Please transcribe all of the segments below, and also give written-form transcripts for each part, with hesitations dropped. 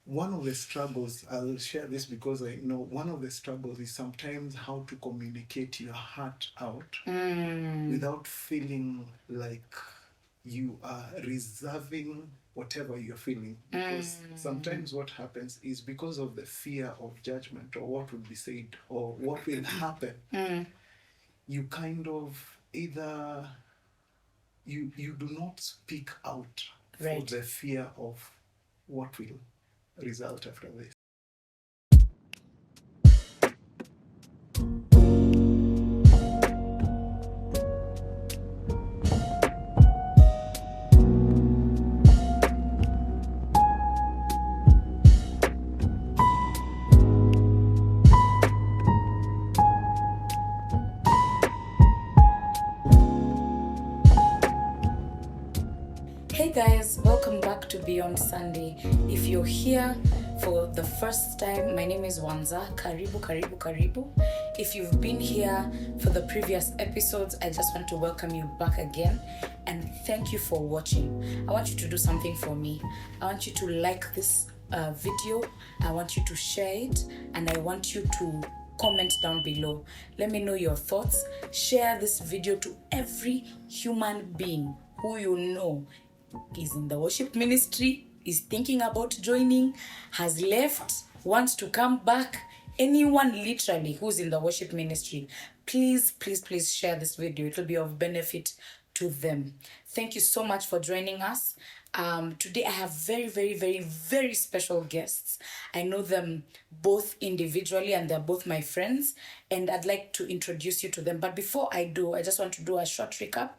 one of the struggles, I'll share this because I know one of the struggles is sometimes how to communicate your heart out without feeling like you are reserving whatever you're feeling. Because sometimes what happens is because of the fear of judgment or what will be said or what will happen, you kind of either you do not speak out for the fear of what will result after this. Hey guys, welcome back to Beyond Sunday. If you're here for the first time, my name is Wanza. Karibu. If you've been here for the previous episodes, I just want to welcome you back again and thank you for watching. I want you to do something for me. I want you to like this video. I want you to share it, and I want you to comment down below. Let me know your thoughts. Share this video to every human being who you know is in the worship ministry, is thinking about joining, has left, wants to come back. Anyone literally who's in the worship ministry, please share this video. It will be of benefit to them. Thank you so much for joining us. Today I have very special guests. I know them both individually and they're both my friends, and I'd like to introduce you to them. But before I do, I just want to do a short recap.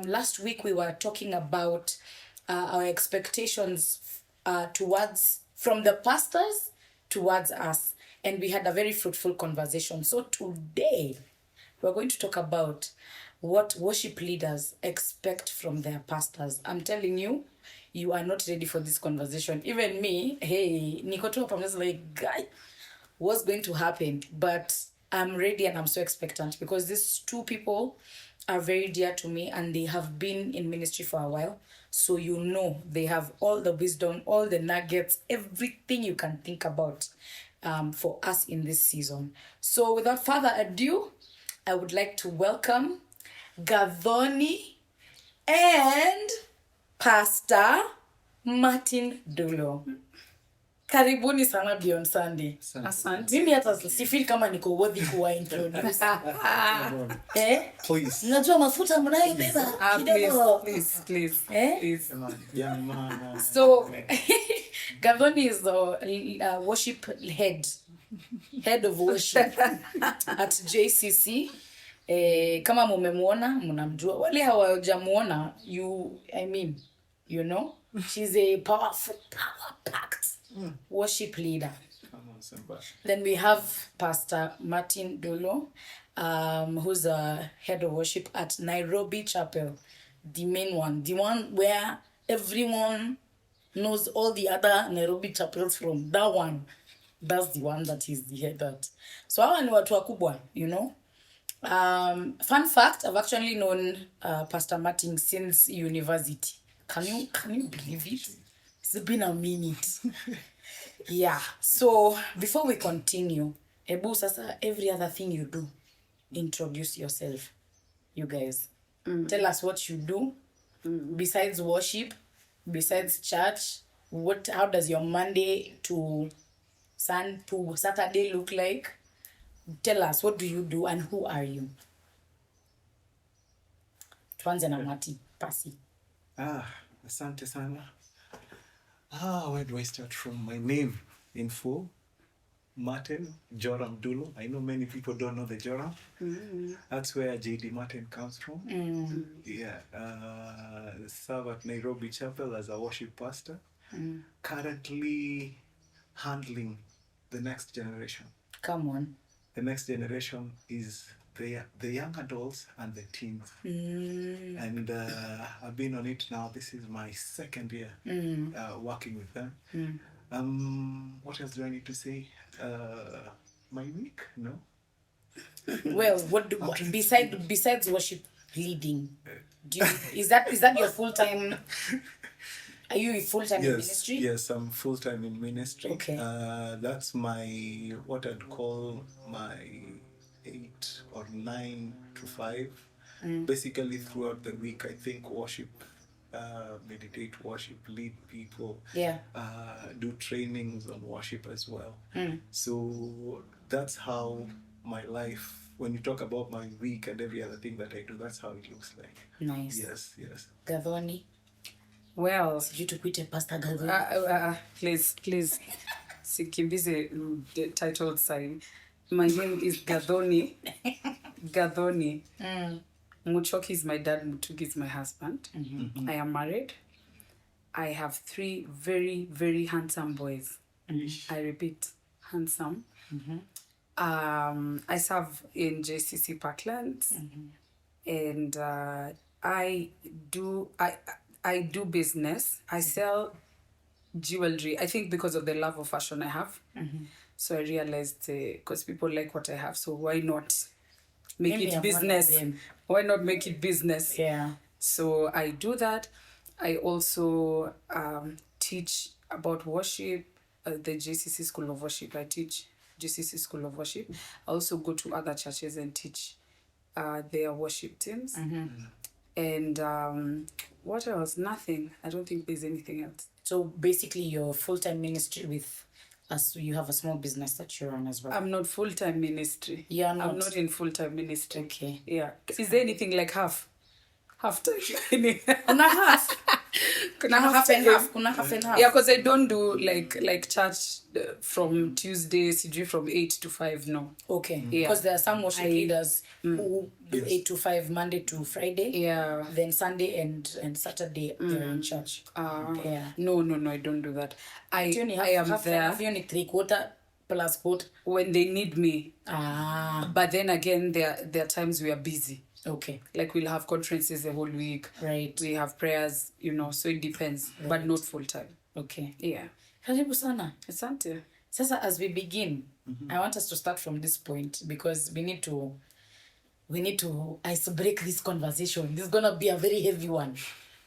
Last week we were talking about our expectations from the pastors towards us, and we had a very fruitful conversation. So today we're going to talk about what worship leaders expect from their pastors. I'm telling you, you are not ready for this conversation. Even me, hey, Nikoto, I'm just like, guy, what's going to happen? But I'm ready and I'm so expectant because these two people are very dear to me and they have been in ministry for a while. So you know they have all the wisdom, all the nuggets, everything you can think about for us in this season. So without further ado, I would like to welcome Gathoni and Pastor Martin Dulo. Karibuni sana Beyond Sunday. Asante. Mimi hata sifeel kama niko worthy kuwa introduce. Please. Najua mafuta mnayobeba kidogo. Please. Please. Young man. So, Gathoni is the worship head of worship at JCC. Kama mumemuona, mnamjua. Wale hawajamuona, you know, she's a power-packed worship leader. Then we have Pastor Martin Dulo, who's a head of worship at Nairobi Chapel, the main one, the one where everyone knows all the other Nairobi chapels from. That one, that's the one that is the head at. So hawa ni watu wakubwa, you know. Fun fact, I've actually known Pastor Martin since university. Can you believe it? It's been a minute. Yeah. So before we continue, Ebu sasa, every other thing you do, introduce yourself. You guys. Tell us what you do besides worship, besides church. How does your Monday to Saturday look like? Tell us, what do you do and who are you? Tuanze na Martin, Pasi. Asante sana. Where do I start from? My name in full, Martin Joram Dulo. I know many people don't know the Joram. That's where JD Martin comes from. Yeah. Serve at Nairobi Chapel as a worship pastor. Currently handling the next generation. Come on. The next generation is the young adults and the teens. And I've been on it now. This is my second year working with them. What else do I need to say? My week? No? Well, besides worship leading, is that your full-time Are you full-time in ministry? Yes, I'm full-time in ministry. Okay. That's what I'd call my 8 or 9 to 5. Basically, throughout the week, I think worship, meditate worship, lead people, do trainings on worship as well. So that's how my life, when you talk about my week and every other thing that I do, that's how it looks like. Nice. Yes. Gathoni? Well, You to quit a Pastor Gathoni. please. Sikimbize the title sign. My name is Gathoni. Gathoni. Muchoki is my dad, Mutugi is my husband. I am married. I have 3 very, very handsome boys. I repeat, handsome. I serve in JCC Parklands. And I do business. I sell jewelry. I think because of the love of fashion I have. So I realized because people like what I have, so why not make Maybe it I'm business? one of them. Why not make it business? Yeah. So I do that. I also teach about worship, the JCC School of Worship. I teach JCC School of Worship. I also go to other churches and teach their worship teams. And what else? Nothing. I don't think there's anything else. So basically, your full-time ministry with us, you have a small business that you run as well. I'm not full-time ministry. Yeah, I'm not in full-time ministry. Okay. Yeah. Is there anything like half time? Kuna half. Kuna half and half. Kuna half and half. Yeah, because I don't do like church from Tuesday, from 8 to 5. No. Okay. Yeah. Because there are some worship leaders who do 8 to 5 Monday to Friday. Yeah. Then Sunday and Saturday they're in church. Yeah. No, I don't do that. I am half there. Have you only 3/4 plus quarter? When they need me. But then again, there are times we are busy. Okay. Like we'll have conferences the whole week. Right. We have prayers, so it depends. Right. But not full time. Okay. Yeah. Karibu sana. Asante. Sasa, as we begin, I want us to start from this point because we need to ice break this conversation. This is gonna be a very heavy one.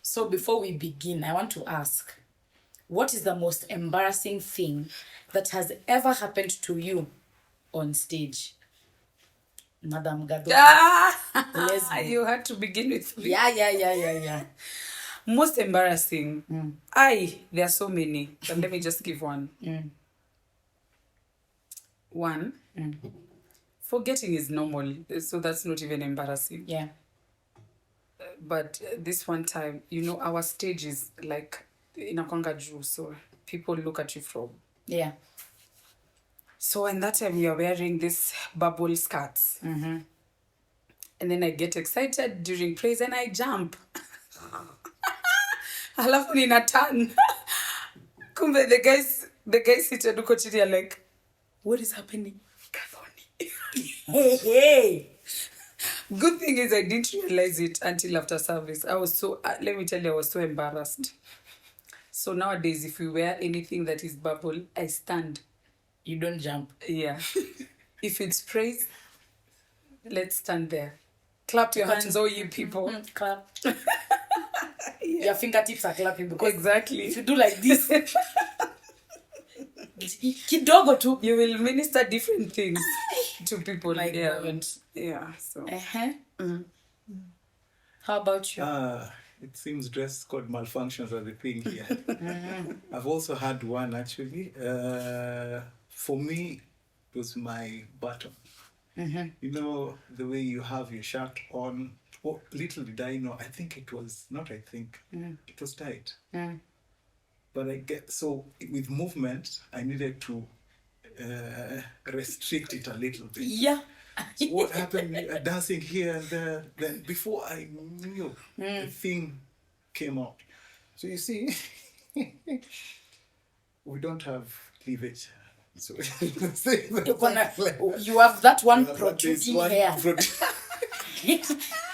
So before we begin, I want to ask, what is the most embarrassing thing that has ever happened to you on stage? Madam Gathoni. You had to begin with me. Yeah. Most embarrassing. There are so many, but let me just give one. One, forgetting is normal, so that's not even embarrassing. Yeah. But this one time, our stage is like inakwanga juu, so people look at you from. Yeah. So in that time, you're wearing this bubble skirts. And then I get excited during praise and I jump. Halafu nina turn. Kumbe the guys seated huko chini are like, what is happening? Gathoni. Hey. Good thing is I didn't realize it until after service. I was so, let me tell you, I was so embarrassed. So nowadays, if we wear anything that is bubble, I stand. You don't jump. Yeah. If it's praise, let's stand there. Clap your hands, all you people. Clap. Your fingertips are clapping because exactly. If you do like this, kidogo too, you will minister different things to people. My God. Yeah. So. How about you? It seems dress code malfunctions are the thing here. I've also had one actually. For me, it was my button. The way you have your shirt on. Oh, little did I know. It was tight. But with movement, I needed to restrict it a little bit. Yeah. So what happened? Dancing here and there. Then before I knew, the thing came out. So you see, we don't have cleavage. So you have that one protruding hair.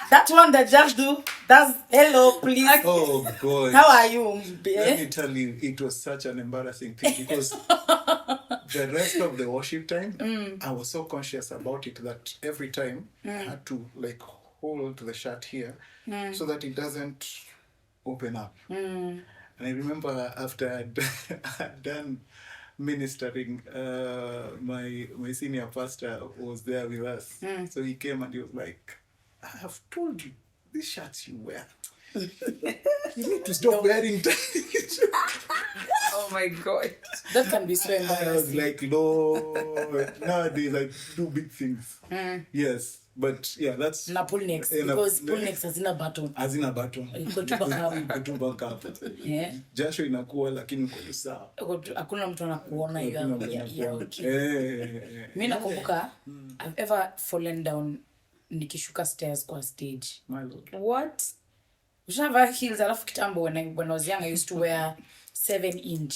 That one that just does hello, please. Oh God. How are you? Let me tell you, it was such an embarrassing thing because the rest of the worship time, I was so conscious about it that every time I had to hold the shirt here so that it doesn't open up. And I remember after I'd done ministering, my senior pastor was there with us. So he came and he was like, I have told you, these shirts you wear, you need to stop wearing tight. Oh my God. That can be so I was embarrassing. like, Lord, nowadays I do big things. Yes, but yeah, that's... Na pull necks, because pull necks hazina button. Hazina button. Iko tu baka- Iko tu backup. Yeah. Jasho inakuwa lakini uko tu sawa. Hakuna mtu anakuona hiyo. Hakuna mtu Yeah, anakuona. okay. Mi nakumbuka I've ever fallen down nikishuka stairs kwa stage. My Lord. What? Ushavaa heels, alafu kitambo when I was young I used to wear 7-inch.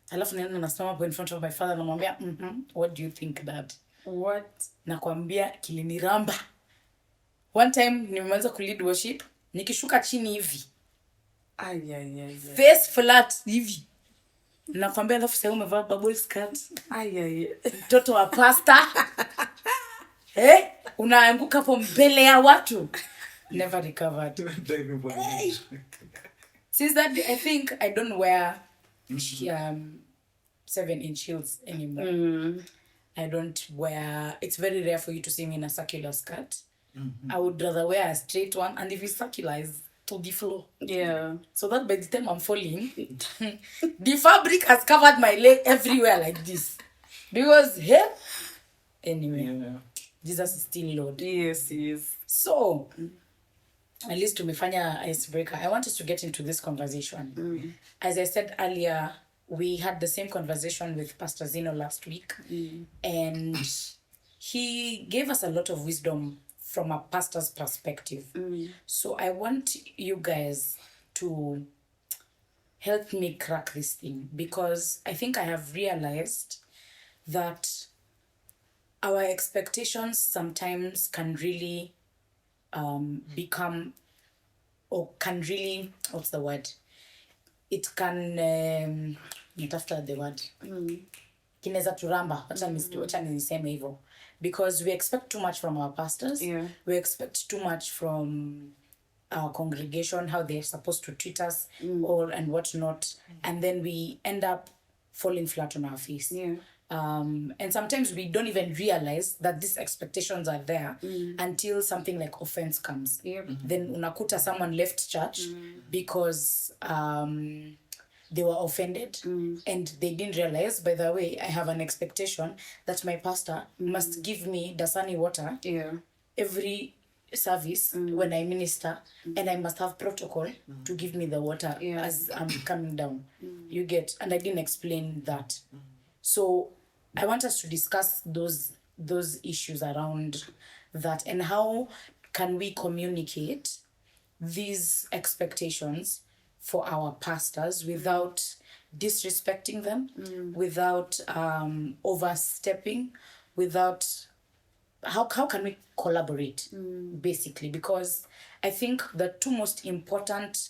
Alafu nenda nasimama hapo in front of my father namwambia, what do you think, Dad? What? Nakwambia kiliniramba. One time nimemaliza kulead worship, nikishuka chini hivi. Ay. Face flat hivi. Nakwambia alafu sasa umevaa bubble skirt. Ay. Mtoto wa pasta. Unaanguka hapo mbele ya watu. Never recovered. Diving for the Since that day, I think I don't wear 7-inch heels anymore. I don't wear... It's very rare for you to see me in a circular skirt. I would rather wear a straight one, and if it's circular, it's to the floor. Yeah. So that by the time I'm falling, the fabric has covered my leg everywhere like this. Because, anyway, Yeah. Jesus is still Lord. Yes, he is. So, at least tumefanya icebreaker. I want us to get into this conversation. As I said earlier, we had the same conversation with Pastor Zeno last week. And he gave us a lot of wisdom from a pastor's perspective. So I want you guys to help me crack this thing, because I think I have realized that our expectations sometimes can really become, or can really, what's the word? It can, not after the word. Kineza turamba, wacha niseme hivyo. Because we expect too much from our pastors. Yeah. We expect too much from our congregation, how they're supposed to treat us, and whatnot. And then we end up falling flat on our face. Yeah. And sometimes we don't even realize that these expectations are there until something like offense comes. Yep. Then unakuta someone left church because they were offended and they didn't realize, by the way, I have an expectation that my pastor must give me dasani water Yeah. every service when I minister, and I must have protocol to give me the water as I'm coming down. You get? And I didn't explain that. So I want us to discuss those issues around that, and how can we communicate these expectations for our pastors without disrespecting them, without overstepping, without... How can we collaborate, basically? Because I think the two most important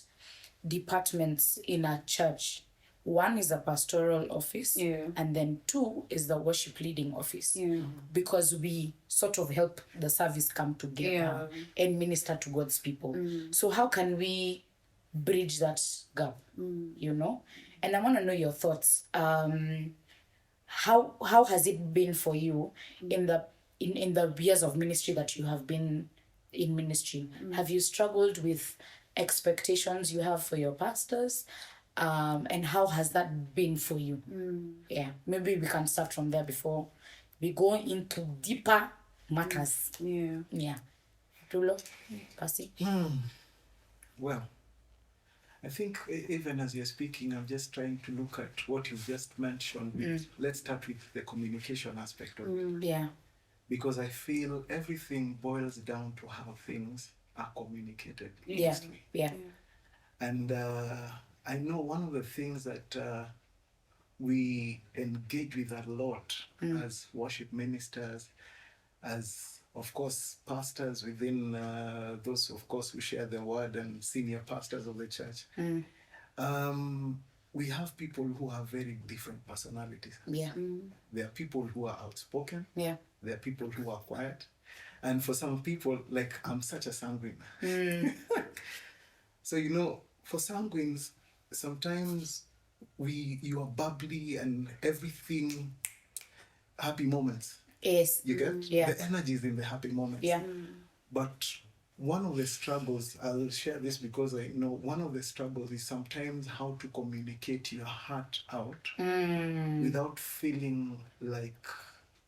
departments in a church, one is a pastoral office, and then two is the worship leading office. Because we sort of help the service come together and minister to God's people. So how can we bridge that gap, you know? And I want to know your thoughts. How has it been for you in the years of ministry that you have been in ministry? Have you struggled with expectations you have for your pastors? And how has that been for you? Yeah, maybe we can start from there before we go into deeper matters. Yeah. Tulo, Pasi? Well, I think even as you're speaking, I'm just trying to look at what you've just mentioned. Let's start with the communication aspect of it. Yeah. Because I feel everything boils down to how things are communicated. Yeah. And I know one of the things that we engage with a lot as worship ministers, as, of course, pastors within those, of course, who share the word, and senior pastors of the church. We have people who have very different personalities. Yeah. There are people who are outspoken. Yeah. There are people who are quiet. And for some people, like, I'm such a sanguine. So, you know, for sanguines, sometimes you are bubbly and everything, happy moments. Yes. You get Yeah. the energy is in the happy moments. Yeah. But one of the struggles, I'll share this because I know one of the struggles is sometimes how to communicate your heart out without feeling like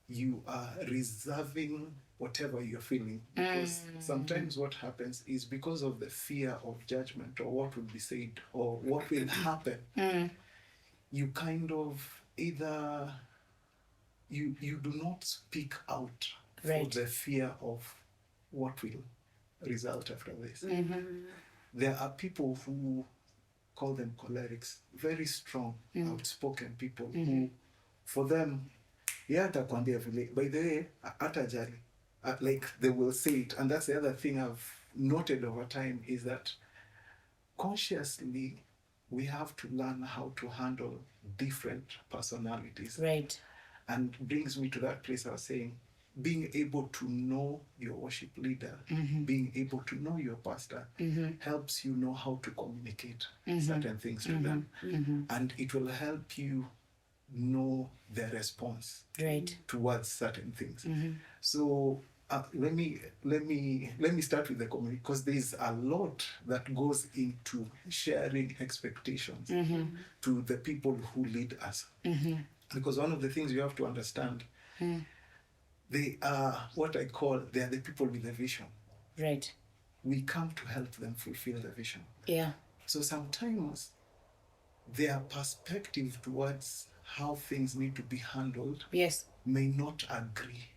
you are reserving whatever you're feeling. Because sometimes what happens is because of the fear of judgment or what will be said or what will happen, you kind of either you do not speak out Right. for the fear of what will result after this. There are people who call them cholerics, very strong, outspoken people who, for them, yeah, atakwambia vile. By the way, atajali. Like they will say it, and that's the other thing I've noted over time is that consciously we have to learn how to handle different personalities. Right. And brings me to that place I was saying, being able to know your worship leader, being able to know your pastor, helps you know how to communicate certain things to them. And it will help you know their response Right. towards certain things. So let me start with the community, because there's a lot that goes into sharing expectations to the people who lead us. Because one of the things you have to understand, they are what I call, they are the people with a vision. Right. We come to help them fulfill the vision. Yeah. So sometimes their perspective towards how things need to be handled Yes. may not agree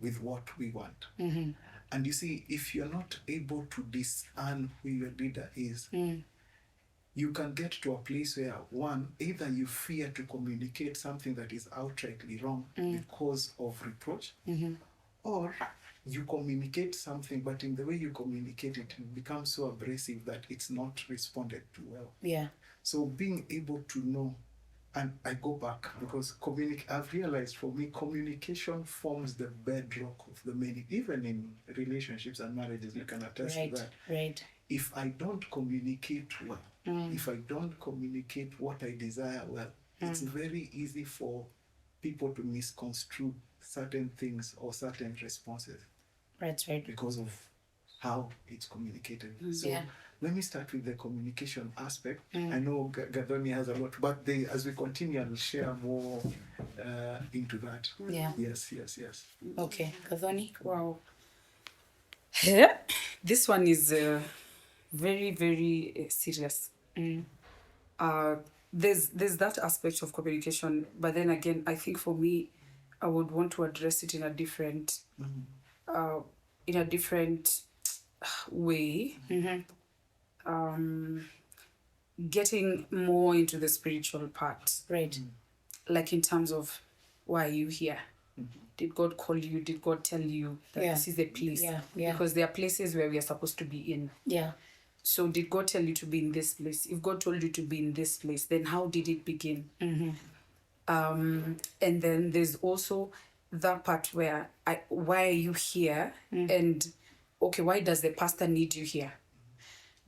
with what we want. And you see, if you're not able to discern who your leader is, you can get to a place where, one, either you fear to communicate something that is outrightly wrong because of reproach, or you communicate something, but in the way you communicate it, it becomes so abrasive that it's not responded to well. Yeah. So being able to know, and I go back because I've realized for me, communication forms the bedrock of the many, even in relationships and marriages, you can attest to that. Right. If I don't communicate well, if I don't communicate what I desire well, it's very easy for people to misconstrue certain things or certain responses. That's right. Because of how it's communicated. So let me start with the communication aspect. I know Gathoni has a lot, but as we continue, I'll share more into that. Yeah. Yes. Okay. Gathoni? Wow. This one is very, very serious. There's that aspect of communication, but then again, I think for me, I would want to address it in a different way. Getting more into the spiritual part, Right. like in terms of why are you here? Did God call you? Did God tell you that this is the place? Yeah. Because there are places where we are supposed to be in. Yeah. So did God tell you to be in this place? If God told you to be in this place, then how did it begin? And then there's also that part where why are you here? And okay, why does the pastor need you here?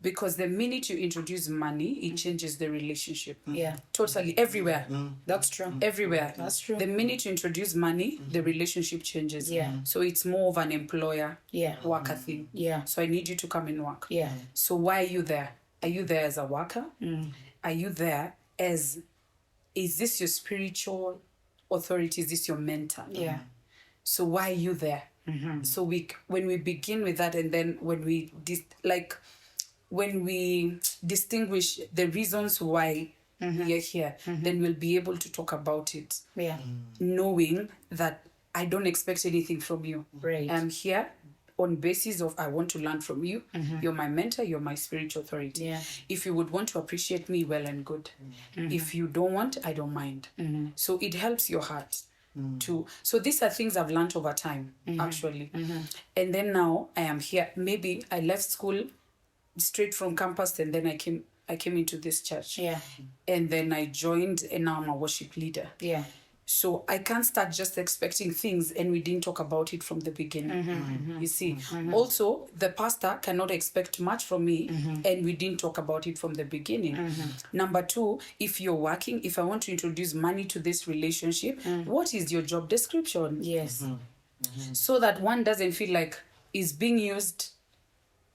Because the minute you introduce money, it changes the relationship. Yeah. Totally, everywhere. That's true. Everywhere. That's true. The minute you introduce money, the relationship changes. Yeah. So it's more of an employer worker thing. Yeah. So I need you to come and work. Yeah. So why are you there? Are you there as a worker? Are you there is this your spiritual authority? Is this your mentor? Yeah. So why are you there? So when we begin with that, and then when we distinguish the reasons why we are here, then we'll be able to talk about it. Yeah. Knowing that I don't expect anything from you. Right. I'm here on basis of I want to learn from you. You're my mentor, you're my spiritual authority. Yeah. If you would want to appreciate me, well and good. If you don't want, I don't mind. So it helps your heart. So these are things I've learned over time, actually. And then now I am here. Maybe I left school straight from campus, and then I came into this church. Yeah. And then I joined, and now I'm a worship leader. Yeah. So I can't start just expecting things and we didn't talk about it from the beginning. You see, also the pastor cannot expect much from me and we didn't talk about it from the beginning. Number two, if you're working, if I want to introduce money to this relationship, what is your job description? Yes. So that one doesn't feel like is being used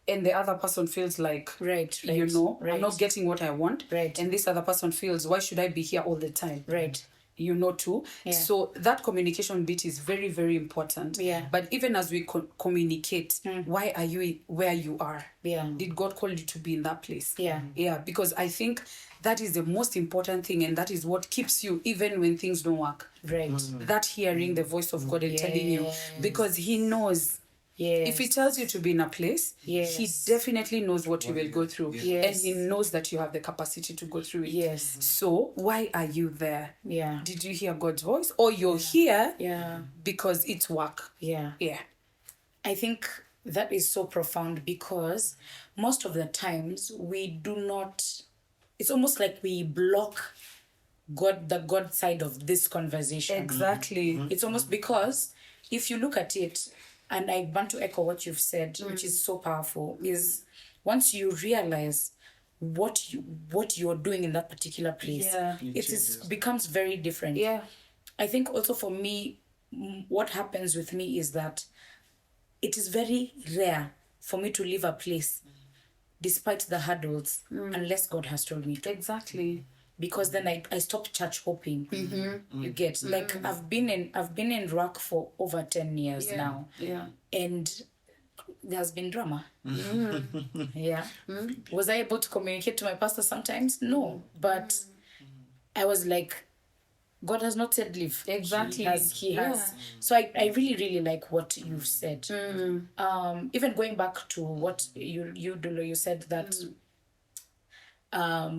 and the other person feels like, Right. I'm not getting what I want. Right. And this other person feels, why should I be here all the time? Right. Too. Yeah. So that communication bit is very, very important. Yeah. But even as we communicate, why are you where you are? Yeah. Did God call you to be in that place? Yeah. Yeah, because I think that is the most important thing, and that is what keeps you even when things don't work. Right. That hearing the voice of God and telling you, because He knows. Yes. If He tells you to be in a place, Yes. He definitely knows what you will go through. Yes. And He knows that you have the capacity to go through it. Yes. So why are you there? Yeah. Did you hear God's voice? Or you're here Yeah. because it's work? Yeah. Yeah. I think that is so profound because most of the times we do not, it's almost like we block the God side of this conversation. Exactly. It's almost because if you look at it, and I want to echo what you've said, which is so powerful, is once you realize what you're doing in that particular place, Yeah. it becomes very different. Yeah. I think also for me, what happens with me is that it is very rare for me to leave a place despite the hurdles unless God has told me to. Exactly. Because then I stop church hopping. You get like I've been in rock for over 10 years now. Yeah. And there's been drama. Yeah. Was I able to communicate to my pastor sometimes? No. But I was like, God has not said leave. Exactly. He has. So I really, really like what you've said. Even going back to what you Dulo, you said that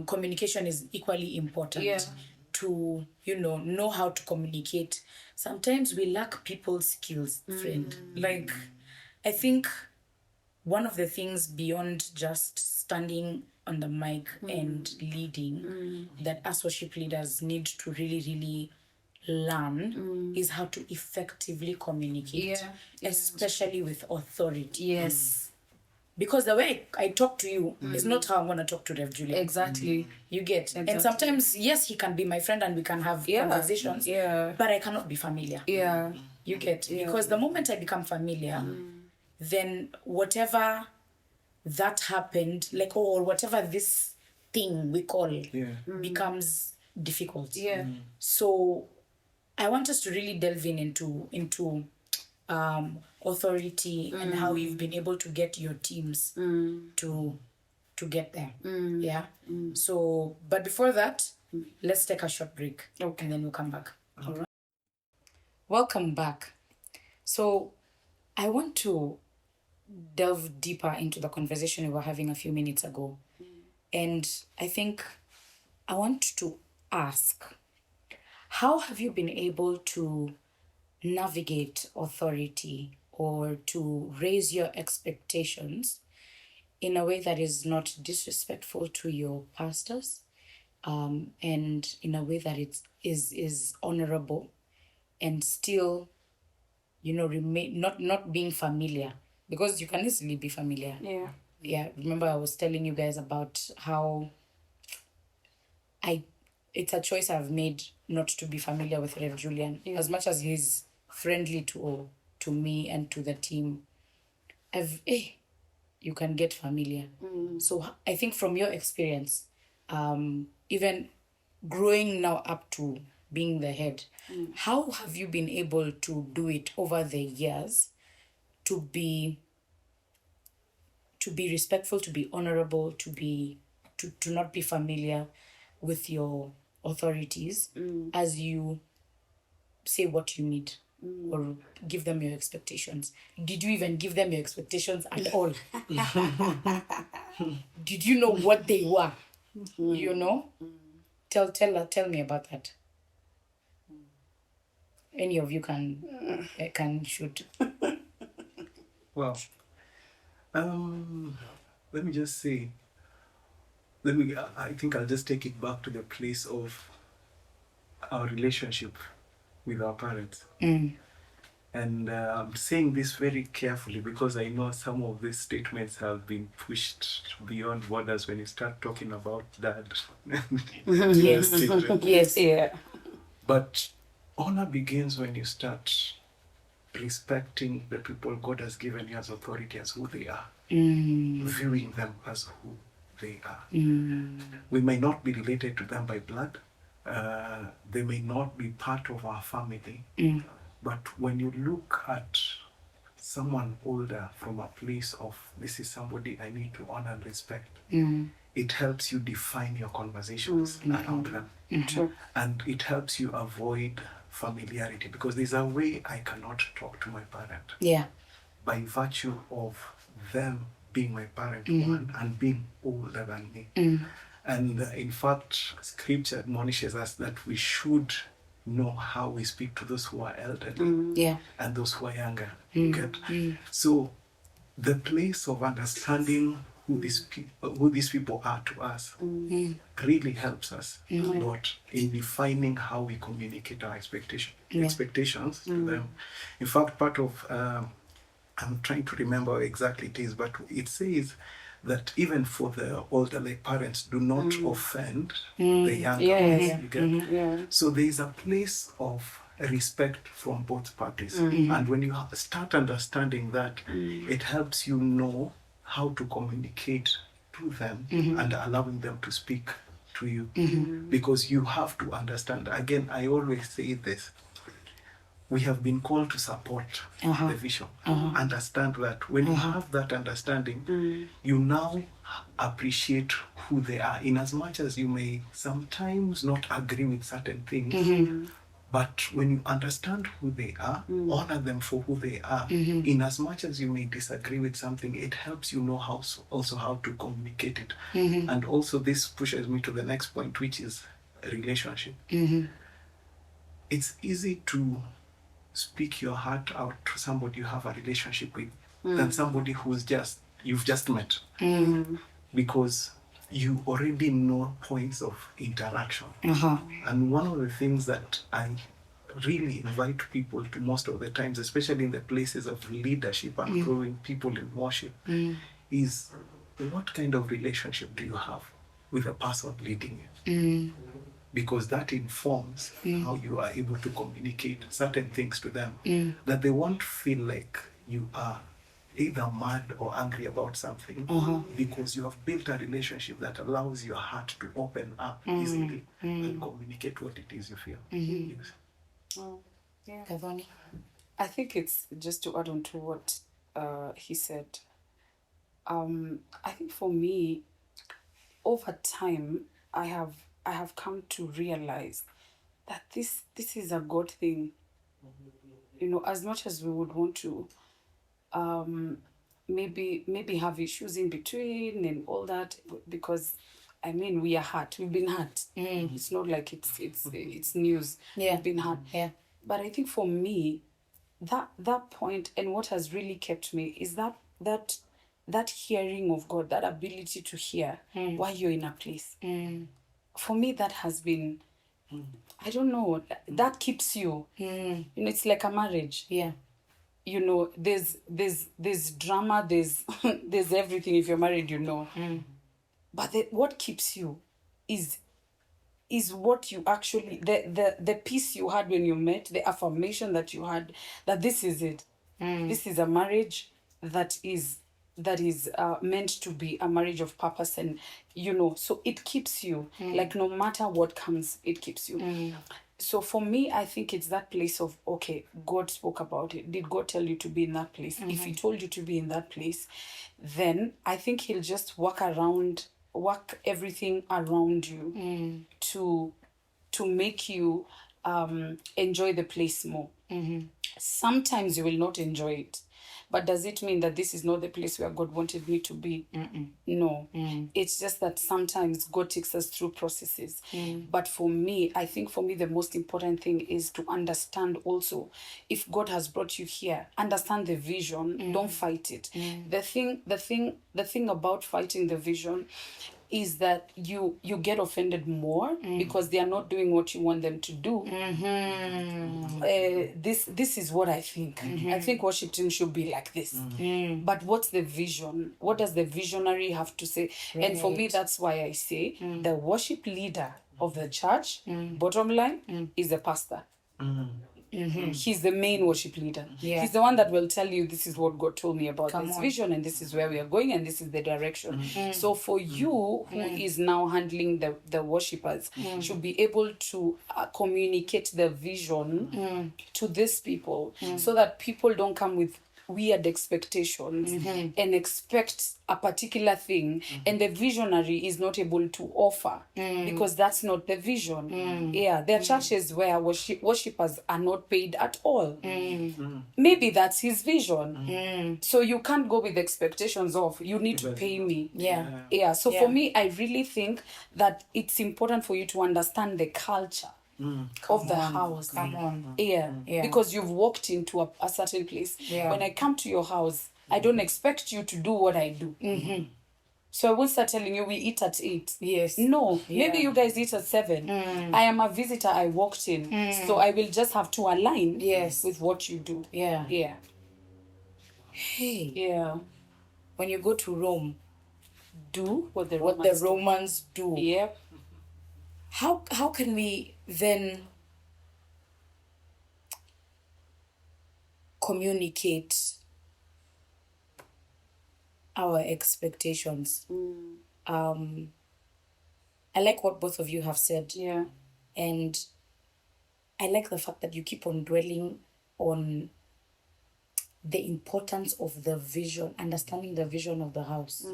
communication is equally important to know how to communicate. Sometimes we lack people skills, friend. Like I think one of the things beyond just standing on the mic and leading that us worship leaders need to really, really learn is how to effectively communicate, especially with authority. Yes. Because the way I talk to you is not how I'm going to talk to Rev Julia. Exactly. You get. And sometimes, yes, he can be my friend and we can have conversations. Yeah. But I cannot be familiar. Yeah. You get. Because the moment I become familiar, then whatever that happened, like, or whatever this thing we call becomes difficult. Yeah. So I want us to really delve into authority and how you've been able to get your teams to get there. So, but before that, let's take a short break. Okay. And then we'll come back. All right. Welcome back. So I want to delve deeper into the conversation we were having a few minutes ago. And I think I want to ask, how have you been able to navigate authority or to raise your expectations in a way that is not disrespectful to your pastors, and in a way that it is honorable and still remain not being familiar, because you can easily be familiar. Remember I was telling you guys about how it's a choice I've made not to be familiar with Rev Julian. As much as he's friendly to me and to the team, you can get familiar. So I think from your experience, even growing now up to being the head, how have you been able to do it over the years to be respectful, to be honorable, to not be familiar with your authorities as you say what you need or give them your expectations? Did you even give them your expectations at all? Did you know what they were? Tell me about that. Any of you can shoot. Well, let me just say, I think I'll just take it back to the place of our relationship with our parents. Mm. And I'm saying this very carefully because I know some of these statements have been pushed beyond borders when you start talking about dad. Yes. Yes. Yeah. But honor begins when you start respecting the people God has given you as authority as who they are, viewing them as who they are. We may not be related to them by blood. They may not be part of our family. But when you look at someone older from a place of this is somebody I need to honor and respect, it helps you define your conversations around them. And it helps you avoid familiarity because there's a way I cannot talk to my parent. Yeah. By virtue of them being my parent one and being older than me. And in fact, scripture admonishes us that we should know how we speak to those who are elderly Yeah. and those who are younger. So the place of understanding who these people are to us really helps us a lot in defining how we communicate our expectations to them. In fact, part of I'm trying to remember exactly it is, but it says that even for the older, like parents, do not offend the younger ones. You get? So there is a place of respect from both parties. And when you start understanding that, it helps you know how to communicate to them and allowing them to speak to you. Because you have to understand, again, I always say this, we have been called to support the vision. Understand that when you have that understanding, you now appreciate who they are, in as much as you may sometimes not agree with certain things. But when you understand who they are, honor them for who they are. In as much as you may disagree with something, it helps you know also how to communicate it. And also this pushes me to the next point, which is a relationship. It's easy to speak your heart out to somebody you have a relationship with than somebody you've just met. Because you already know points of interaction. And one of the things that I really invite people to most of the times, especially in the places of leadership and growing people in worship, is what kind of relationship do you have with the person leading you? Because that informs how you are able to communicate certain things to them, that they won't feel like you are either mad or angry about something, because you have built a relationship that allows your heart to open up easily and communicate what it is you feel. Yes. Gathoni? I think it's just to add on to what he said. I think for me, over time, I have come to realize that this is a God thing. You know, as much as we would want to maybe have issues in between and all that, because I mean we are hurt. We've been hurt. It's not like it's news. Yeah. We've been hurt. Yeah. But I think for me, that point and what has really kept me is that hearing of God, that ability to hear while you're in a place. For me, that has been, I don't know, that keeps you. You know, it's like a marriage. Yeah. You know, there's drama, there's there's everything if you're married, you know. But what keeps you is what you actually, the peace you had when you met, the affirmation that you had, that this is it. This is a marriage that is meant to be a marriage of purpose, and you know, so it keeps you, like no matter what comes, it keeps you. So for me, I think it's that place of, okay, God spoke about it. Did God tell you to be in that place? If he told you to be in that place, then I think he'll just work everything around you to make you enjoy the place more. Sometimes you will not enjoy it. But does it mean that this is not the place where God wanted me to be? No. It's just that sometimes God takes us through processes. But for me, I think for me, the most important thing is to understand also, if God has brought you here, understand the vision, don't fight it. The thing about fighting the vision is that you get offended more because they are not doing what you want them to do. This is what I think. I think worship team should be like this. But what's the vision? What does the visionary have to say? And for me, that's why I say the worship leader of the church, bottom line, is the pastor. He's the main worship leader. He's the one that will tell you, this is what God told me about this vision, and this is where we are going, and this is the direction. So for you, who is now handling the worshippers, should be able to communicate the vision to these people, so that people don't come with weird expectations and expect a particular thing, and the visionary is not able to offer because that's not the vision. There are churches where worshippers are not paid at all. Maybe that's his vision. So you can't go with expectations of, you need to pay me. So for me, I really think that it's important for you to understand the culture of the house. Because you've walked into a certain place. When I come to your house, I don't expect you to do what I do. So I won't start telling you we eat at 8. No, maybe you guys eat at 7. I am a visitor, I walked in. So I will just have to align with what you do. Hey, when you go to Rome, Do what the Romans do. How can we then communicate our expectations? I like what both of you have said. And I like the fact that you keep on dwelling on the importance of the vision, understanding the vision of the house.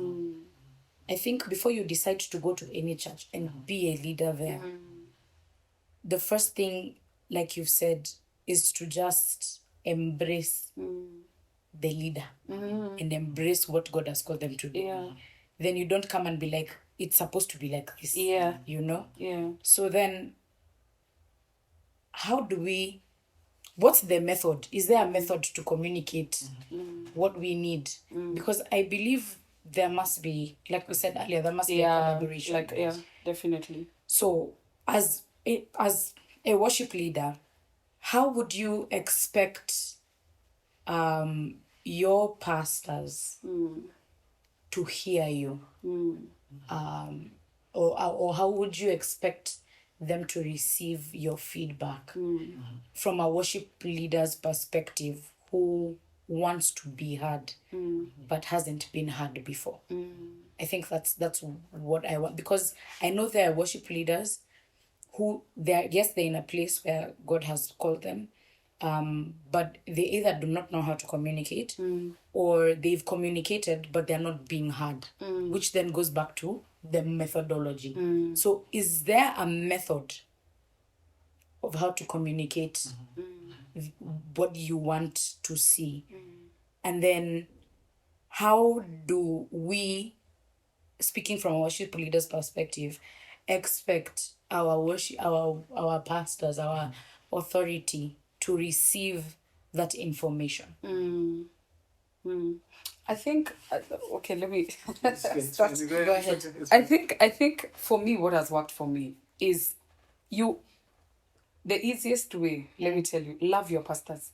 I think before you decide to go to any church and be a leader there, the first thing, like you've said, is to just embrace the leader and embrace what God has called them to do. Then you don't come and be like, it's supposed to be like this. You know? So then, what's the method? Is there a method to communicate what we need? Because I believe there must be, like we said earlier, there must be a collaboration. Definitely. So as a worship leader, how would you expect your pastors to hear you? Or how would you expect them to receive your feedback from a worship leader's perspective who wants to be heard but hasn't been heard before? I think that's what I want, because I know there are worship leaders who they're in a place where God has called them, but they either do not know how to communicate or they've communicated but they're not being heard, which then goes back to the methodology. So is there a method of how to communicate what you want to see? And then how do we, speaking from a worship leader's perspective, expect our pastors, our authority to receive that information? I think okay, let me start. Go ahead. I think for me, what has worked for me is the easiest way, let me tell you, love your pastors.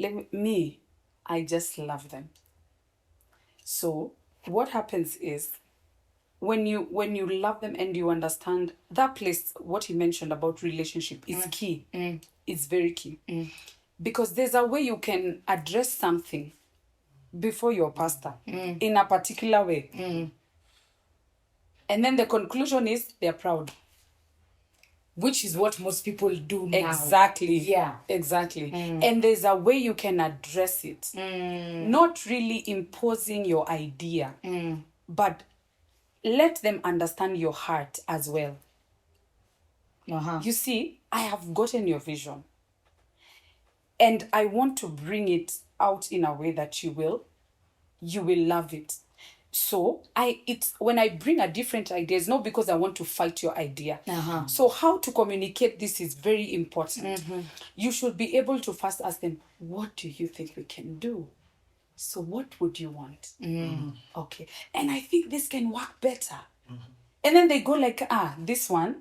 I just love them. So what happens is, when you love them and you understand that place, what he mentioned about relationship is key. It's very key. Because there's a way you can address something before your pastor in a particular way. And then the conclusion is they're proud. Which is what most people do now. Exactly. Exactly. And there's a way you can address it. Not really imposing your idea, but let them understand your heart as well. You see, I have gotten your vision. And I want to bring it out in a way that you will love it. So when I bring a different idea, it's not because I want to fight your idea. So how to communicate this is very important. You should be able to first ask them, what do you think we can do? So what would you want? Okay. And I think this can work better. And then they go like, this one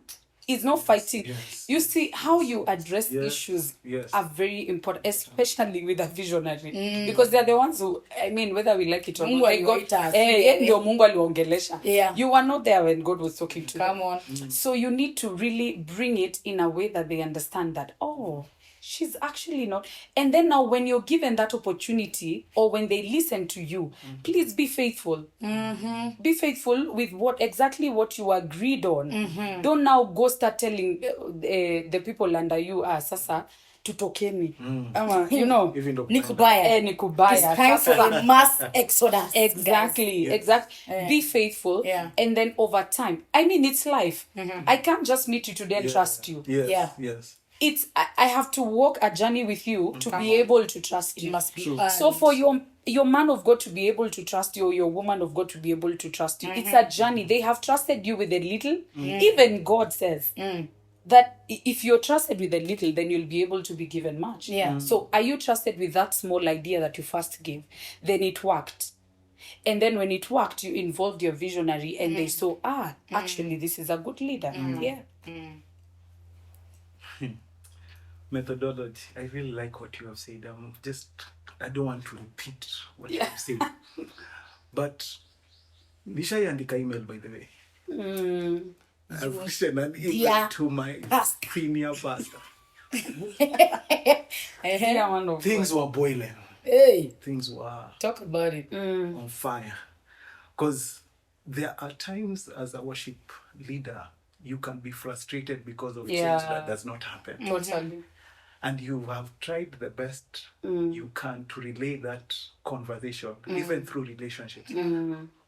is not fighting. Yes. You see how you address Yes. issues Yes. are very important, especially with a visionary. Because they're the ones who, I mean, whether we like it or Mungu not, they got, aliwaita. ndio Mungu aliongelesha. Yeah. You were not there when God was talking to Come them. on. So you need to really bring it in a way that they understand that, oh, she's actually not. And then now when you're given that opportunity, or when they listen to you, please be faithful. Be faithful with exactly what you agreed on. Don't now go start telling the people under you, sasa tutokeni. You know, Even though Nikubaya. nikubaya. It's time for a mass exodus. Exactly, exactly. Be faithful, and then over time, I mean, it's life. I can't just meet you today and trust you. Yes. Yeah. Yes. It's I have to walk a journey with you to be able to trust you. It must be True. earned. So for your man of God to be able to trust you, or your woman of God to be able to trust you, it's a journey. They have trusted you with a little. Even God says that if you're trusted with a little, then you'll be able to be given much. Yeah. So are you trusted with that small idea that you first gave? Then it worked. And then when it worked, you involved your visionary, and they saw, actually, this is a good leader. Yeah. Methodology. I really like what you have said. I don't want to repeat what you have said. But nishaiandika email, by the way. I've written an email to my senior pastor. Yeah, one of Things were boiling. Hey, Things were talk about it. on fire. Because there are times as a worship leader, you can be frustrated because of change that does not happen. Totally. And you have tried the best you can to relay that conversation, even through relationships.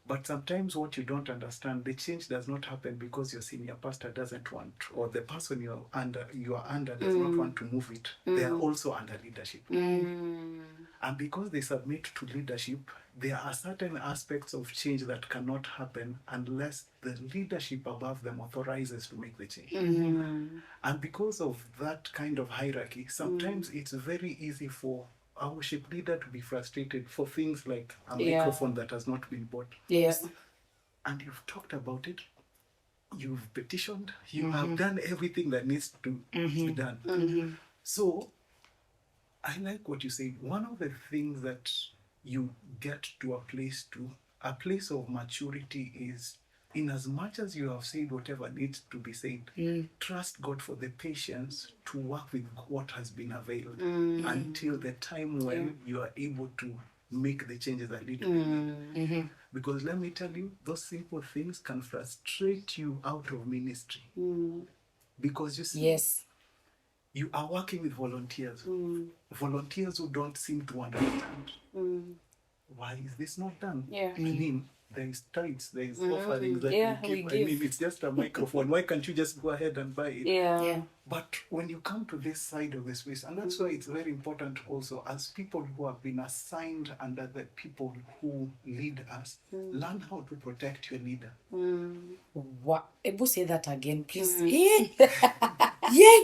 But sometimes what you don't understand, the change does not happen because your senior pastor doesn't want, or the person you are under does not want to move it. They are also under leadership. And because they submit to leadership, there are certain aspects of change that cannot happen unless the leadership above them authorizes to make the change. And because of that kind of hierarchy, sometimes it's very easy for a worship leader to be frustrated for things like a microphone that has not been bought. Yes. And you've talked about it, you've petitioned, you have done everything that needs to be done. So I like what you say. One of the things that you get to a place of maturity is, in as much as you have said whatever needs to be said, trust God for the patience to work with what has been availed until the time when you are able to make the changes that need to be made. Because let me tell you, those simple things can frustrate you out of ministry. Because you see, you are working with volunteers. Volunteers who don't seem to understand. Why is this not done? I mean, there is tithes, there is offerings that we give. I mean, it's just a microphone. Why can't you just go ahead and buy it? But when you come to this side of the space, and that's why it's very important also, as people who have been assigned under the people who lead us, learn how to protect your leader. What? Ebu say that again, please. Yeah.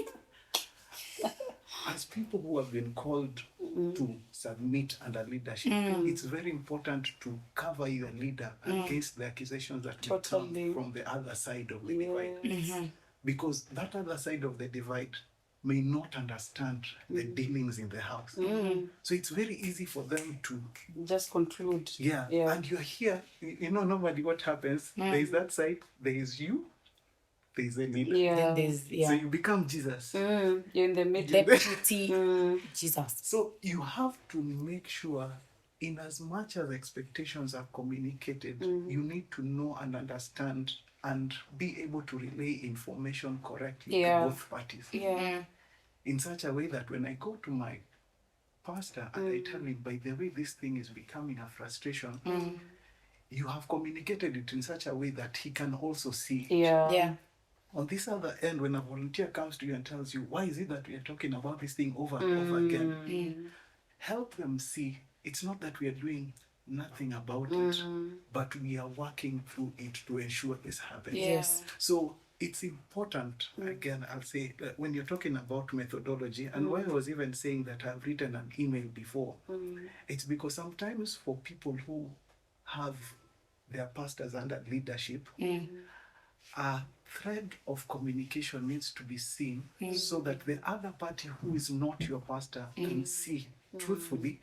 As people who have been called to submit under leadership, it's very important to cover your leader against the accusations that may come from the other side of the divide. Because that other side of the divide may not understand the dealings in the house. So it's very easy for them to just conclude. And you're here, normally what happens, there is that side, there is you, there is a leader. Then there's, So you become Jesus. You're in the middle. Deputy Jesus. So you have to make sure, in as much as expectations are communicated, you need to know and understand and be able to relay information correctly to both parties. In such a way that when I go to my pastor and I tell him, by the way, this thing is becoming a frustration, you have communicated it in such a way that he can also see it. On this other end, when a volunteer comes to you and tells you, why is it that we are talking about this thing over and over again? Help them see it's not that we are doing nothing about it, but we are working through it to ensure this happens. Yes. So it's important, again, I'll say, when you're talking about methodology, and why I was even saying that I've written an email before, it's because sometimes for people who have their pastors under leadership, a thread of communication needs to be seen so that the other party who is not your pastor can see truthfully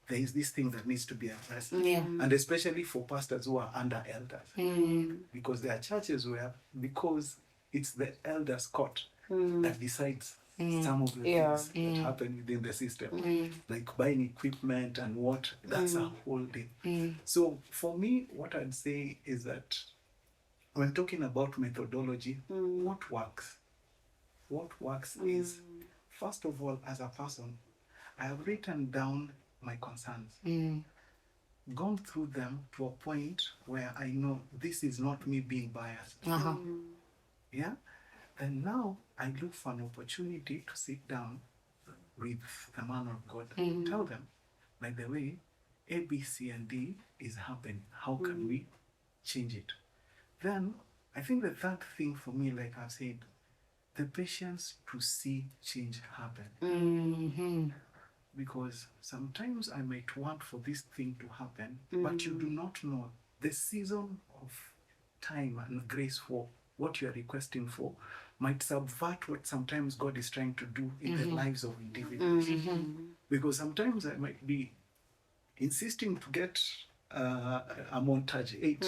there is this thing that needs to be addressed. And especially for pastors who are under elders. Because there are churches where, because it's the elders' court that decides some of the things that happen within the system. Like buying equipment and what, that's a whole thing. So for me, what I'd say is that when talking about methodology, what works? What works is, first of all, as a person, I have written down my concerns, gone through them to a point where I know this is not me being biased. Yeah? And now I look for an opportunity to sit down with the man of God and tell them, by the way, A, B, C, and D is happening. How can we change it? Then I think the third thing for me, like I've said, the patience to see change happen. Because sometimes I might want for this thing to happen, but you do not know the season of time and grace for what you are requesting for might subvert what sometimes God is trying to do in the lives of individuals. Because sometimes I might be insisting to get a montage 8.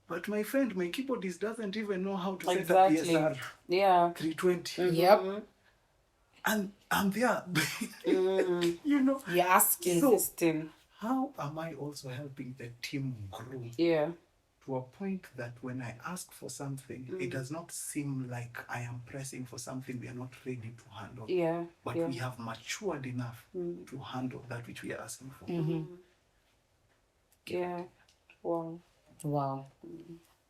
But my friend, my keyboardist doesn't even know how to set up ESR 320. And I'm there. You know. You're asking. So, how am I also helping the team grow? To a point that when I ask for something, it does not seem like I am pressing for something we are not ready to handle. But we have matured enough to handle that which we are asking for. Wow.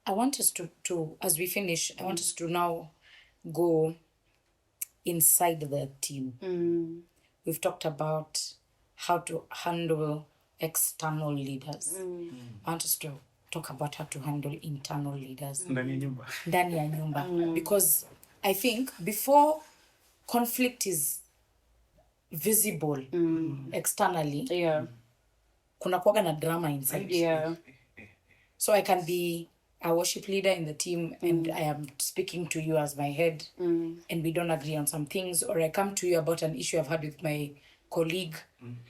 I want us to as we finish, I want us to now go inside the team. We've talked about how to handle external leaders. I want us to talk about how to handle internal leaders. Ndani ya nyumba. Because I think before conflict is visible externally, kuna kuwaga na drama inside. So I can be a worship leader in the team and I am speaking to you as my head and we don't agree on some things, or I come to you about an issue I've had with my colleague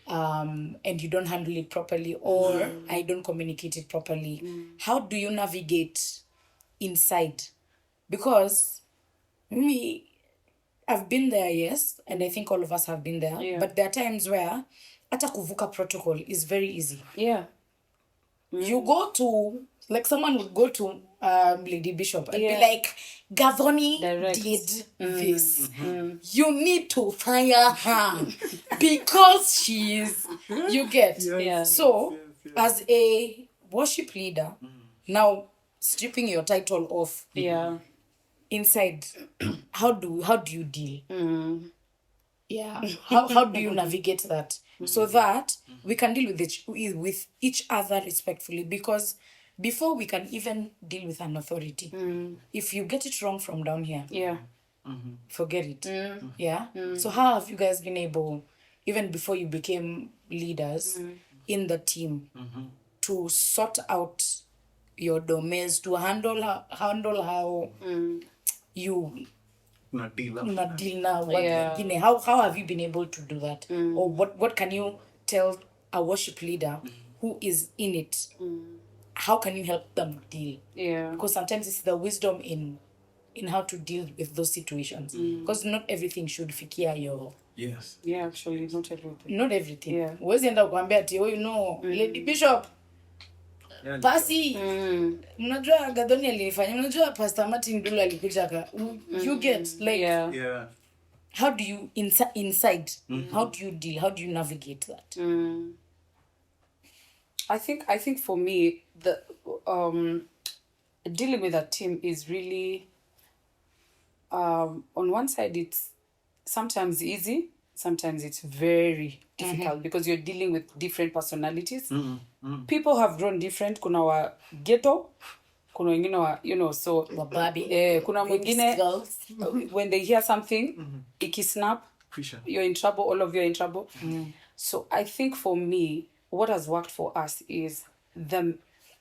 and you don't handle it properly, or I don't communicate it properly. How do you navigate inside? Because I've been there, yes, and I think all of us have been there, but there are times where hata kuvuka protocol is very easy. You go to, like someone would go to Lady Bishop and be like, Gathoni did this. You need to fire her because she is, you get. So, as a worship leader, now stripping your title off, inside, how do you deal? How do you navigate that so that we can deal with each other respectfully? Because before we can even deal with an authority, if you get it wrong from down here, forget it. So how have you guys been able, even before you became leaders in the team, to sort out your domains, to handle how you not deal now? How have you been able to do that? Or what can you tell a worship leader who is in it? How can you help them deal? Because sometimes it's the wisdom in how to deal with those situations. Because not everything should fikia your... Actually, not everything. Not everything. Huwezi enda kuambia ati, Lady Bishop, Pasi, unajua Gathoni alifanya, unajua Pastor Martin Dulu alikuja you get, like, how do you, inside, how do you deal, how do you navigate that? I think for me, the dealing with a team is really, on one side it's sometimes easy, sometimes it's very difficult because you're dealing with different personalities. People have grown different. Kuna wa ghetto, kuna wengine wa, so kuna mwingine when they hear something ikisnap, you're in trouble, all of you are in trouble. So I think for me, what has worked for us is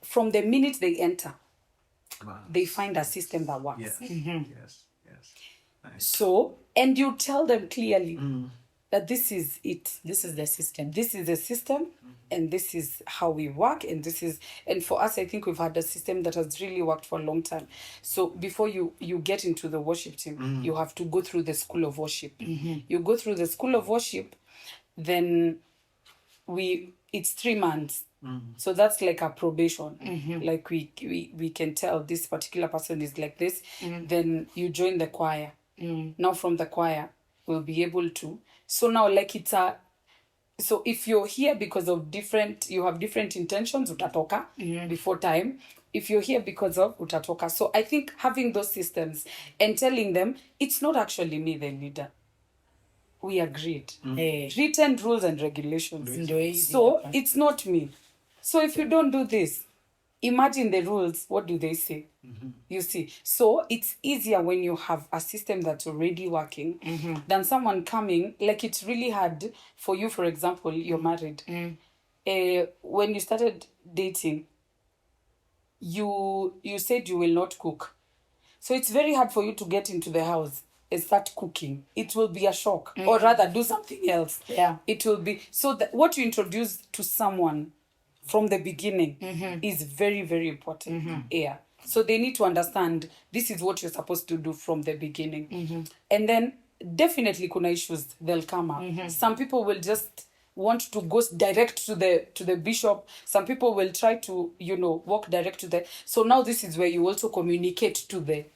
from the minute they enter, they find a system that works. Yes. Nice. So, and you tell them clearly that this is it. This is the system. This is the system, and this is how we work, and for us, I think we've had a system that has really worked for a long time. So before you get into the worship team, you have to go through the school of worship. You go through the school of worship, then it's 3 months. So that's like a probation. Like we can tell this particular person is like this. Then you join the choir. Now from the choir, we'll be able to. So now like so if you're here because of you have different intentions, utatoka before time. If you're here because of utatoka. So I think having those systems and telling them, it's not actually me, the leader. We agreed. Written rules and regulations. So it's not me. So if you don't do this, imagine the rules. What do they say? You see. So it's easier when you have a system that's already working than someone coming. Like it's really hard for you, for example, you're married. When you started dating, you said you will not cook. So it's very hard for you to get into the house and start cooking. It will be a shock. Or rather, do something else. Yeah. It will be... So what you introduce to someone from the beginning is very, very important. Yeah. So they need to understand this is what you're supposed to do from the beginning. And then definitely kuna issues, they'll come up. Some people will just want to go direct to the bishop. Some people will try to, walk direct to the... So now this is where you also communicate to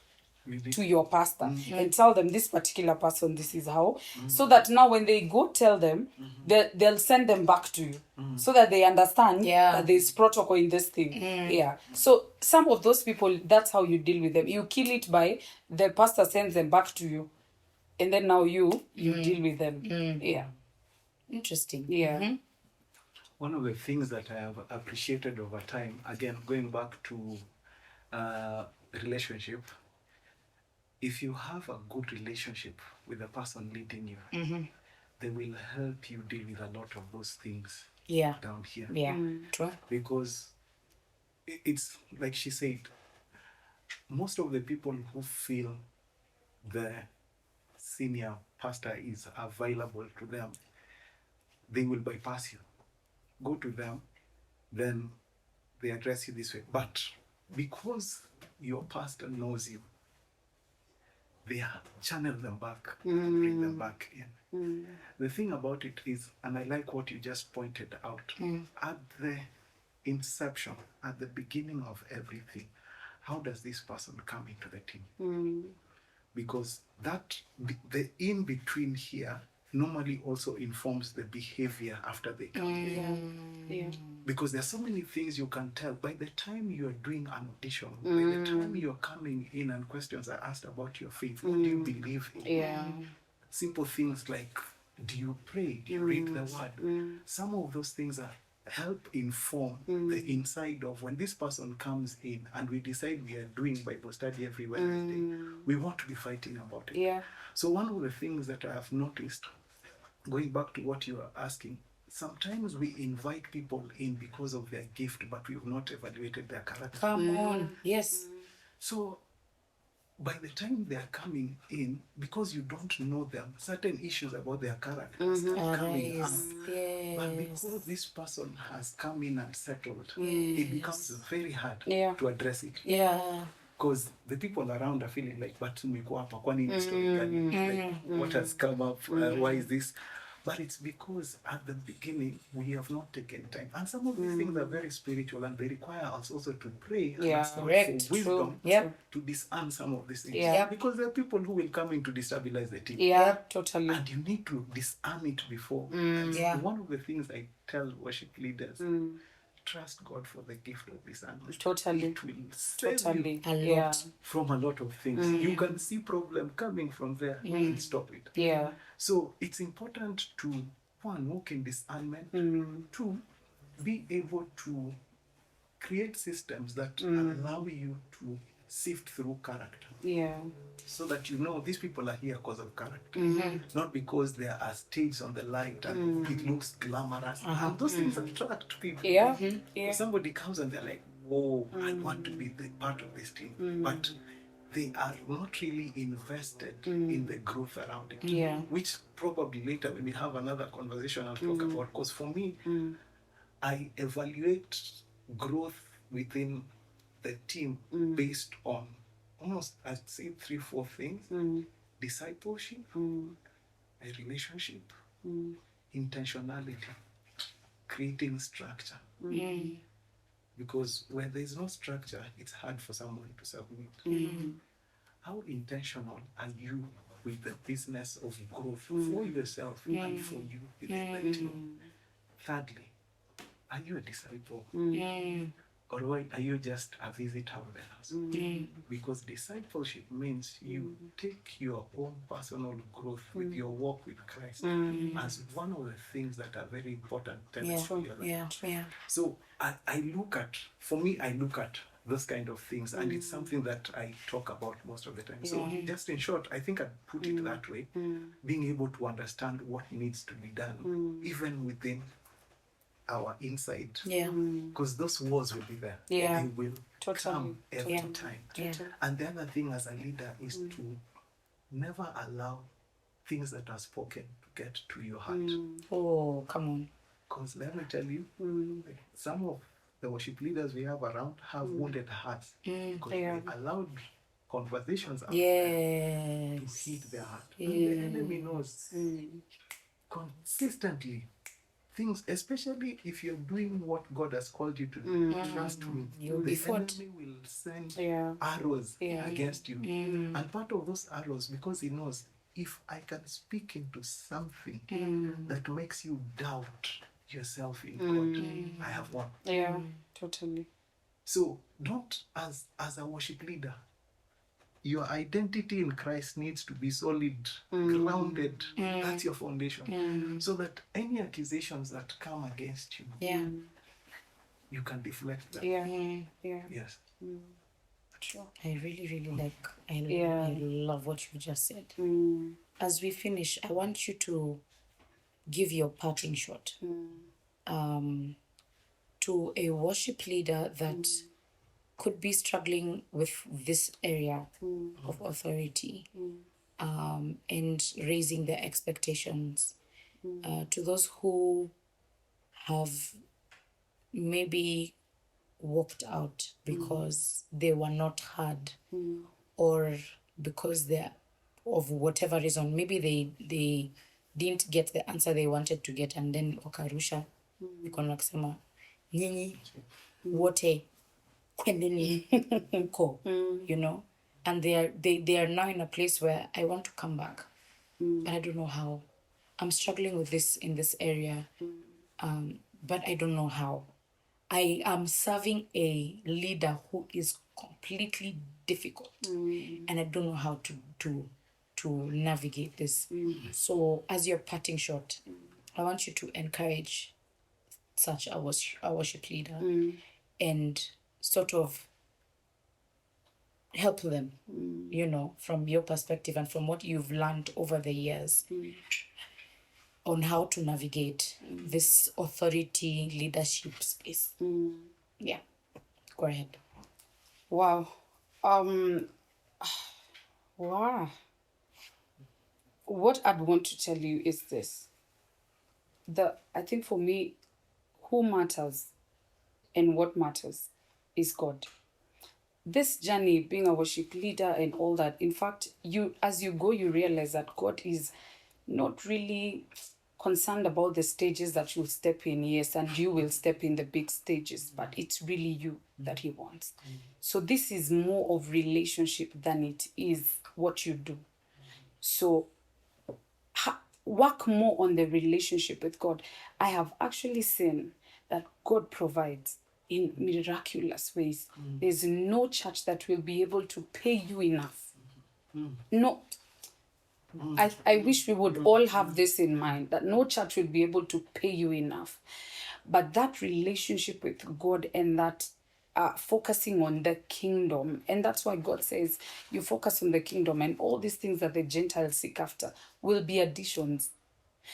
your pastor and tell them this particular person, this is how, so that now when they go tell them, they'll send them back to you so that they understand that there's protocol in this thing. So some of those people, that's how you deal with them. You kill it by the pastor sends them back to you, and then now you deal with them. Interesting. One of the things that I have appreciated over time, again going back to relationship, if you have a good relationship with the person leading you, they will help you deal with a lot of those things down here. True. Because it's like she said, most of the people who feel the senior pastor is available to them, they will bypass you. Go to them, then they address you this way. But because your pastor knows you, they channel them back, bring them back in. The thing about it is, and I like what you just pointed out, at the inception, at the beginning of everything, how does this person come into the team? Because the in-between here normally also informs the behavior after they come in. Because there's so many things you can tell. By the time you're doing an audition, by the time you're coming in and questions are asked about your faith, what do you believe in? Simple things like, do you pray? Do you read the word? Some of those things help inform the inside of when this person comes in and we decide we are doing Bible study every Wednesday, we want to be fighting about it. So one of the things that I have noticed, going back to what you are asking, sometimes we invite people in because of their gift, but we have not evaluated their character. Come on. Yes. So by the time they are coming in, because you don't know them, certain issues about their character start coming up. But because this person has come in and settled, it becomes very hard to address it. Because the people around are feeling like, but what has come up? Why is this? But it's because at the beginning, we have not taken time. And some of these things are very spiritual and they require us also to pray and ask for wisdom to discern some of these things. Because there are people who will come in to destabilize the team. Totally. And you need to discern it before. So one of the things I tell worship leaders, trust God for the gift of discernment. Totally. It will save you A lot. from a lot of things. You can see problem coming from there and stop it. So it's important to, one, walk in discernment. Two, be able to create systems that allow you to sift through character. Yeah. So that you know these people are here because of character, not because there are states on the light and it looks glamorous. And those things attract people. Yeah. Yeah. Somebody comes and they're like, whoa, I want to be the part of this team. But they are not really invested in the growth around it. Yeah. Which probably later when we have another conversation I'll talk about. Because for me, I evaluate growth within the team based on almost, I'd say, 3-4 things: discipleship, a relationship, intentionality, creating structure. Because where there's no structure, it's hard for someone to submit. How intentional are you with the business of growth for yourself and for you within the team? Thirdly, are you a disciple? Or are you just a visitor of the house? Because discipleship means you take your own personal growth with your walk with Christ as one of the things that are very important tenets for your life. So I look at those kind of things, and it's something that I talk about most of the time. So just in short, I think I'd put it that way, being able to understand what needs to be done, even within our inside, because those wars will be there. They will come every time. And the other thing as a leader is to never allow things that are spoken to get to your heart. Oh, come on. Because let me tell you, like, some of the worship leaders we have around have wounded hearts because they allowed conversations out there to hit their heart. And the enemy knows consistently things, especially if you're doing what God has called you to do. Trust me, the enemy will send arrows against you. And part of those arrows, because he knows, if I can speak into something that makes you doubt yourself in God, I have won. Yeah, totally. So don't, as a worship leader, your identity in Christ needs to be solid, grounded. That's your foundation. So that any accusations that come against you, you can deflect them. Yes. Sure. I really I love what you just said. As we finish, I want you to give your parting shot to a worship leader that could be struggling with this area of authority and raising their expectations. To those who have maybe walked out because they were not heard, or because they're of whatever reason, maybe they didn't get the answer they wanted to get, and then wakarusha ikono kusema nyinyi wote kwendeni huko, you know, and they are now in a place where I want to come back, but I don't know how. I'm struggling with this in this area, but I don't know how. I am serving a leader who is completely difficult, and I don't know how to navigate this. So, as your parting shot, I want you to encourage such a worship leader and sort of help them, you know, from your perspective and from what you've learned over the years on how to navigate this authority leadership space. Yeah, go ahead. Wow. Wow. What I'd want to tell you is this. I think for me, who matters and what matters is God. This journey, being a worship leader and all that, in fact, as you go, you realize that God is not really concerned about the stages that you'll step in, yes, and you will step in the big stages, but it's really you that he wants. So this is more of relationship than it is what you do. So work more on the relationship with God. I have actually seen that God provides in miraculous ways. There's no church that will be able to pay you enough. No. I wish we would all have this in mind, that no church will be able to pay you enough. But that relationship with God and that focusing on the kingdom. And that's why God says you focus on the kingdom, and all these things that the Gentiles seek after will be additions.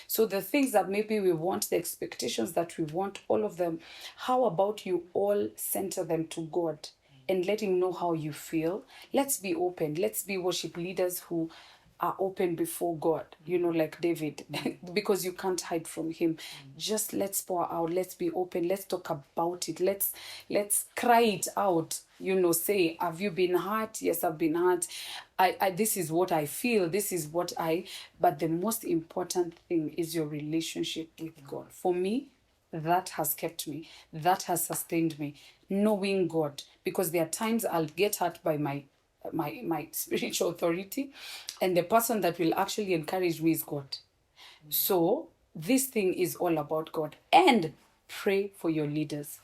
So the things that maybe we want, the expectations that we want, all of them, how about you all center them to God and let him know how you feel? Let's be open. Let's be worship leaders who are open before God, like David, because you can't hide from him. Just let's pour out, let's be open, let's talk about it, let's cry it out, say, have you been hurt? Yes, I've been hurt. I this is what I feel, but the most important thing is your relationship with God. For me, that has kept me, that has sustained me, knowing God, because there are times I'll get hurt by my spiritual authority, and the person that will actually encourage me is God. So this thing is all about God. And pray for your leaders.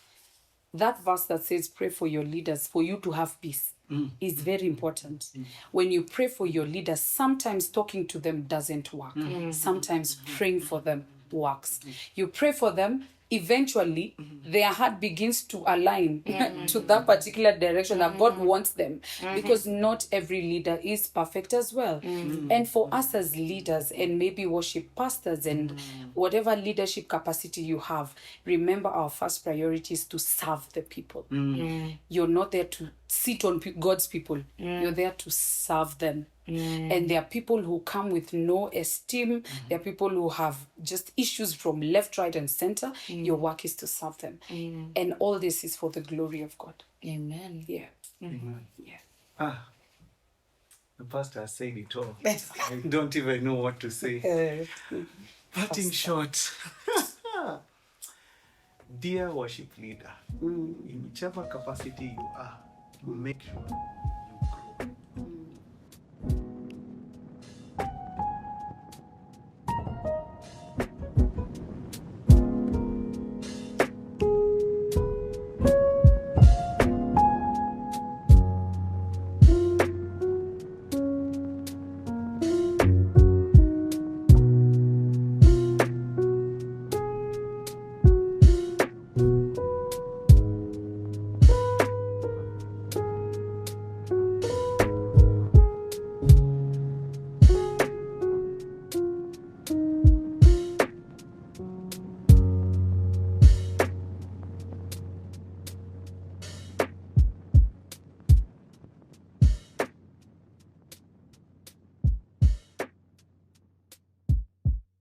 That verse that says pray for your leaders for you to have peace is very important. When you pray for your leaders, sometimes talking to them doesn't work. Sometimes praying for them works. You pray for them, eventually their heart begins to align to that particular direction that God wants them, because not every leader is perfect as well. And for us as leaders, and maybe worship pastors and whatever leadership capacity you have, remember our first priority is to serve the people. You're not there to sit on God's people. You're there to serve them. And there are people who come with no esteem. There are people who have just issues from left, right, and center. Your work is to serve them. And all this is for the glory of God. Amen. Yeah. Amen. Yeah. The pastor has said it all. I don't even know what to say. But in short, dear worship leader, in whichever capacity you are, make sure